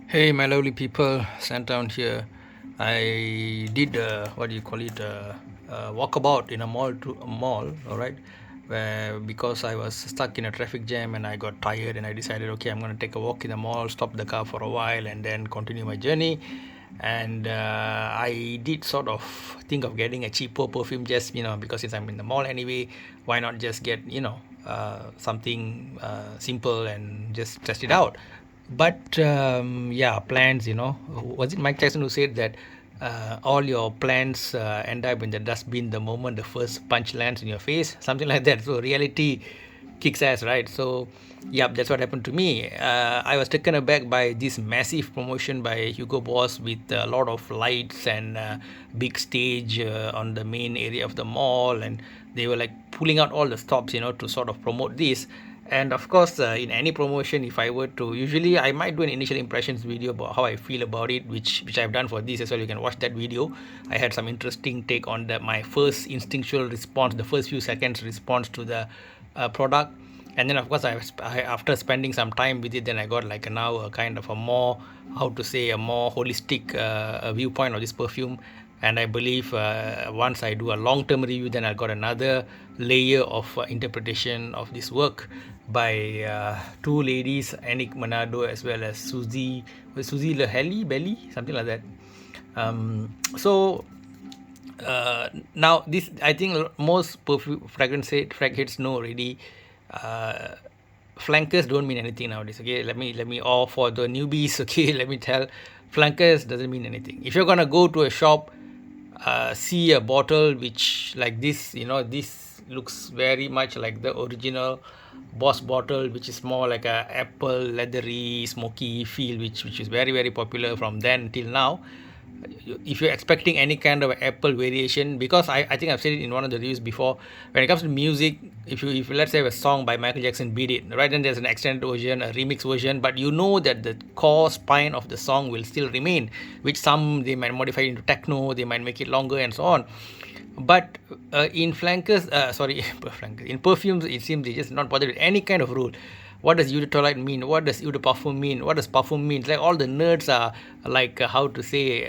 Hey, my lovely people, scenthound here. I did what do you call it? Walkabout in a mall. All right, where because I was stuck in a traffic jam and I got tired and I decided, okay, I'm gonna take a walk in the mall, stop the car for a while, and then continue my journey. And I did sort of think of getting a cheaper perfume, just because since I'm in the mall anyway, why not just get something simple and just test it out. But yeah, plans, was it Mike Tyson who said that all your plans end up in the dustbin the moment the first punch lands in your face, something like that. So reality kicks ass, right? So yeah, that's what happened to me. I was taken aback by this massive promotion by Hugo Boss with a lot of lights and big stage on the main area of the mall, and they were like pulling out all the stops, to sort of promote this. And of course, in any promotion, if I were to, usually I might do an initial impressions video about how I feel about it, which I've done for this as well. You can watch that video. I had some interesting take on my first instinctual response, the first few seconds response to the product. And then of course after spending some time with it, then I got like now a kind of a more, how to say, a more holistic viewpoint of this perfume. And I believe once I do a long-term review, then I got another layer of interpretation of this work by two ladies, Anik Manado as well as Susie Leheli Belly, something like that. So now this, I think most perfume frag heads know already. uh, Flankers don't mean anything nowadays. Okay, let me all for the newbies. Okay, let me tell, flankers doesn't mean anything. If you're gonna go to a shop, see a bottle which like this, this looks very much like the original Boss bottle, which is more like a apple leathery smoky feel, which is very very popular from then till now. If you're expecting any kind of apple variation, because I think I've said it in one of the reviews before, when it comes to music, if you let's say have a song by Michael Jackson, Beat It, right, then there's an extended version, a remix version, but you know that the core spine of the song will still remain, which some they might modify into techno, they might make it longer and so on. But in flankers, sorry, flankers, in perfumes, it seems they just not bothered with any kind of rule. What does eau de toilette mean? What does eau de parfum mean? What does parfum mean? Like all the nerds are like how to say,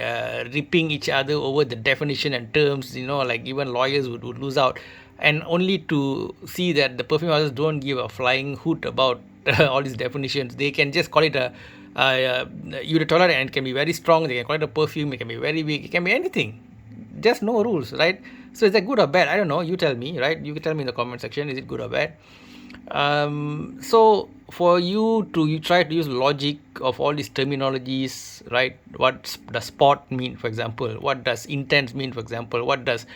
ripping each other over the definition and terms. Like even lawyers would lose out, and only to see that the perfume houses don't give a flying hoot about all these definitions. They can just call it a eau de toilette, and it can be very strong. They can call it a perfume. It can be very weak. It can be anything. Just no rules, right? So is that good or bad? I don't know, you tell me, right? You can tell me in the comment section, is it good or bad? So for you try to use logic of all these terminologies, right? What does spot mean, for example? What does intense mean, for example? What does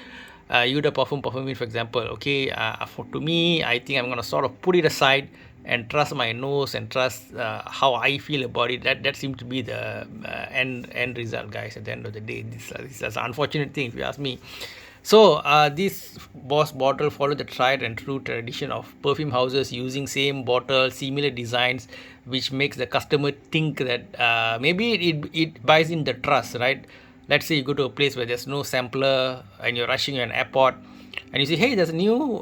eau de parfum mean, for example? Okay, for to me, I think I'm gonna sort of put it aside and trust my nose and trust how I feel about it. That seems to be the end result, guys. At the end of the day, this is an unfortunate thing if you ask me. So this Boss bottle followed the tried and true tradition of perfume houses using same bottle, similar designs, which makes the customer think that maybe it buys in the trust, right? Let's say you go to a place where there's no sampler and you're rushing an airport, and you say, hey, there's a new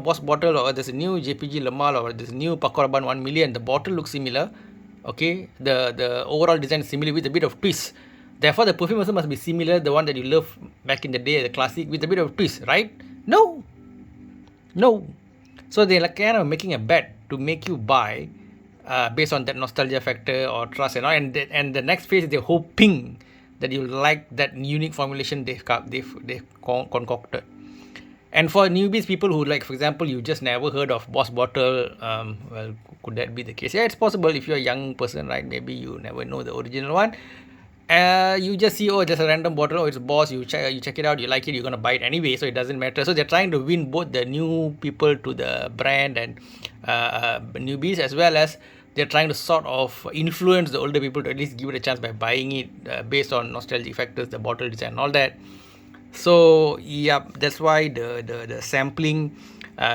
Boss bottle, or there's a new JPG Lamal, or there's a new Pakoraban 1 million. The bottle looks similar, okay, the overall design is similar with a bit of twist. Therefore, the perfume also must be similar, the one that you love back in the day, the classic, with a bit of twist, right? No, no. So they're like kind of making a bet to make you buy based on that nostalgia factor or trust and all. And the next phase, they're hoping that you like that unique formulation they've concocted. And for newbies, people who, like, for example, you just never heard of Boss Bottle, well, could that be the case? Yeah, it's possible. If you're a young person, right? Maybe you never know the original one. You just see, oh, just a random bottle, oh, it's Boss. You check it out, you like it, you're gonna buy it anyway, so it doesn't matter. So they're trying to win both the new people to the brand and newbies, as well as they're trying to sort of influence the older people to at least give it a chance by buying it based on nostalgic factors, the bottle design, and all that. So yeah, that's why the sampling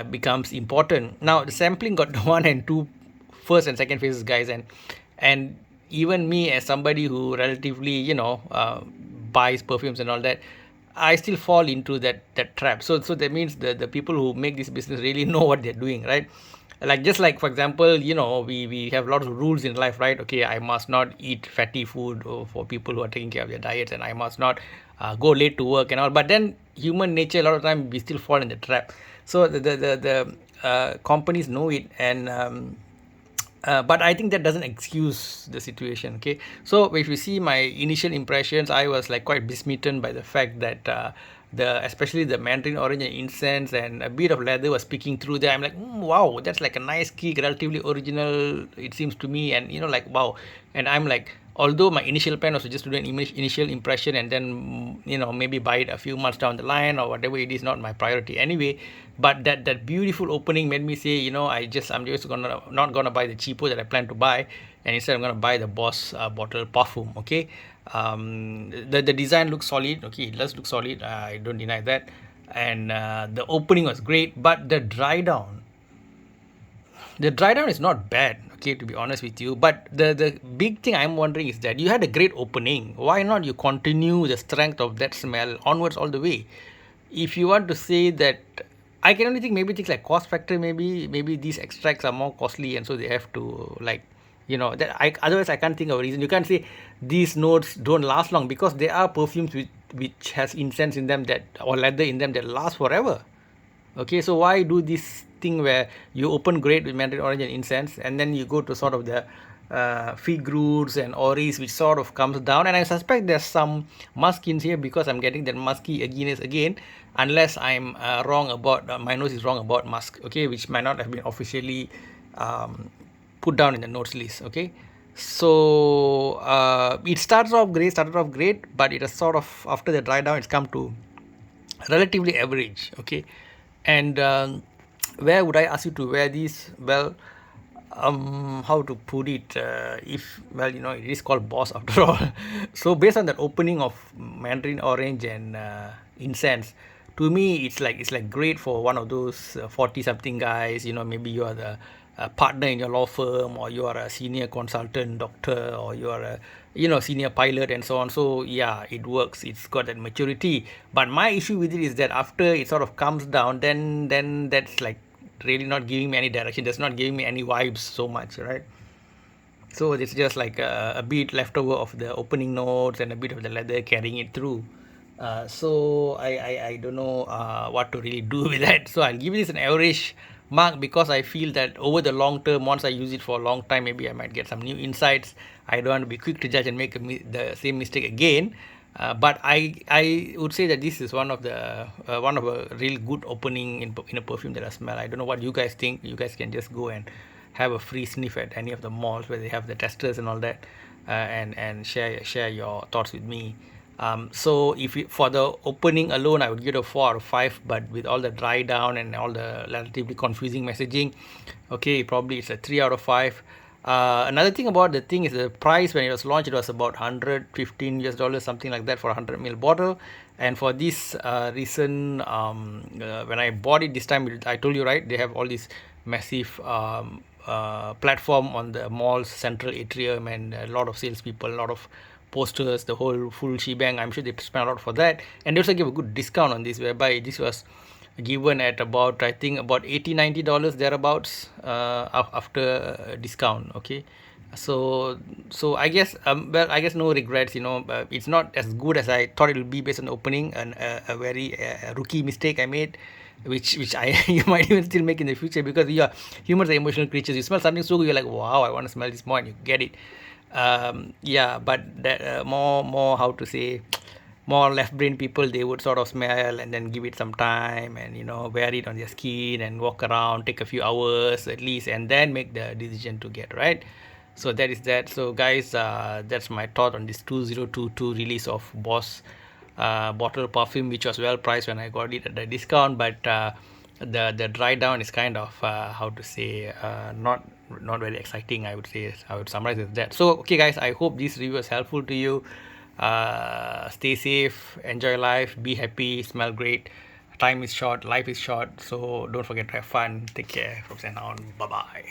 becomes important. Now the sampling got one and two, first and second phases, guys, and even me as somebody who relatively buys perfumes and all that, I still fall into that trap. So that means the people who make this business really know what they're doing, right? Like, just like, for example, we have lots of rules in life, right? Okay, I must not eat fatty food, for people who are taking care of their diets, and I must not go late to work and all. But then human nature, a lot of time we still fall in the trap. So the companies know it, and but I think that doesn't excuse the situation. Okay, so if you see my initial impressions, I was like quite besmitten by the fact that the especially the mandarin orange and incense and a bit of leather was peeking through there. I'm like, wow, that's like a nice kick, relatively original, it seems to me, and like, wow. And I'm like, although my initial plan was to just do an initial impression and then maybe buy it a few months down the line or whatever, it is not my priority anyway. But that beautiful opening made me say, I'm just gonna not gonna buy the cheapo that I plan to buy, and instead I'm gonna buy the Boss Bottled Parfum. Okay, the design looks solid. Okay, it does look solid, I don't deny that. And the opening was great, but the dry down is not bad, okay, to be honest with you. But the big thing I'm wondering is that you had a great opening. Why not you continue the strength of that smell onwards all the way? If you want to say that, I can only think maybe things like cost factor. Maybe these extracts are more costly, and so they have to, like, that I otherwise I can't think of a reason. You can't say these notes don't last long, because there are perfumes which has incense in them, that or leather in them, that last forever. Okay, so why do this thing where you open great with mandarin orange and incense, and then you go to sort of the fig roots and oris, which sort of comes down, and I suspect there's some musk in here, because I'm getting that musky agginess again, unless I'm wrong about my nose is wrong about musk, okay, which might not have been officially um, put down in the notes list. Okay, so it started off great, but it has sort of, after the dry down, it's come to relatively average. Okay, and where would I ask you to wear these? Well, how to put it, if, well, it is called Boss after all. So based on that opening of mandarin orange and incense, to me it's like great for one of those 40 something guys. Maybe you are the partner in your law firm, or you are a senior consultant doctor, or you are a senior pilot, and so on. So yeah, it works, it's got that maturity. But my issue with it is that after it sort of comes down, then that's like really not giving me any direction, that's not giving me any vibes so much, right? So it's just like a bit leftover of the opening notes and a bit of the leather carrying it through. So I don't know what to really do with that. So I'll give this an average mark, because I feel that over the long term, once I use it for a long time, maybe I might get some new insights. I don't want to be quick to judge and make the same mistake again. But I would say that this is one of a real good opening in a perfume that I smell. I don't know what you guys think. You guys can just go and have a free sniff at any of the malls where they have the testers and all that, and share your thoughts with me. So if for the opening alone, I would give it a 4 out of 5. But with all the dry down and all the relatively confusing messaging, okay, probably it's a 3 out of 5. Another thing about the thing is the price. When it was launched, it was about $115, something like that, for a 100 ml bottle. And for this recent, when I bought it this time, I told you, right, they have all these massive platform on the mall's central atrium, and a lot of salespeople, a lot of posters, the whole full shebang. I'm sure they spent a lot for that, and they also give a good discount on this, whereby this was given at about, I think, about $80-90 thereabouts, after discount. Okay, so I guess, well, I guess no regrets. It's not as good as I thought it would be based on the opening, and a very rookie mistake I made, which I you might even still make in the future, because humans are emotional creatures. You smell something so good, you're like, wow, I want to smell this more, and you get it. Yeah, but that more how to say, more left brain people, they would sort of smell and then give it some time, and wear it on their skin and walk around, take a few hours at least, and then make the decision to get right. So that is that. So guys, that's my thought on this 2022 release of Boss bottle perfume, which was well priced when I got it at the discount. But the dry down is kind of, how to say, not very exciting, I would say. I would summarize it as that. So okay guys, I hope this review was helpful to you. Stay safe, enjoy life, be happy, smell great. Time is short, life is short, so don't forget to have fun. Take care. From Zen on. Bye bye.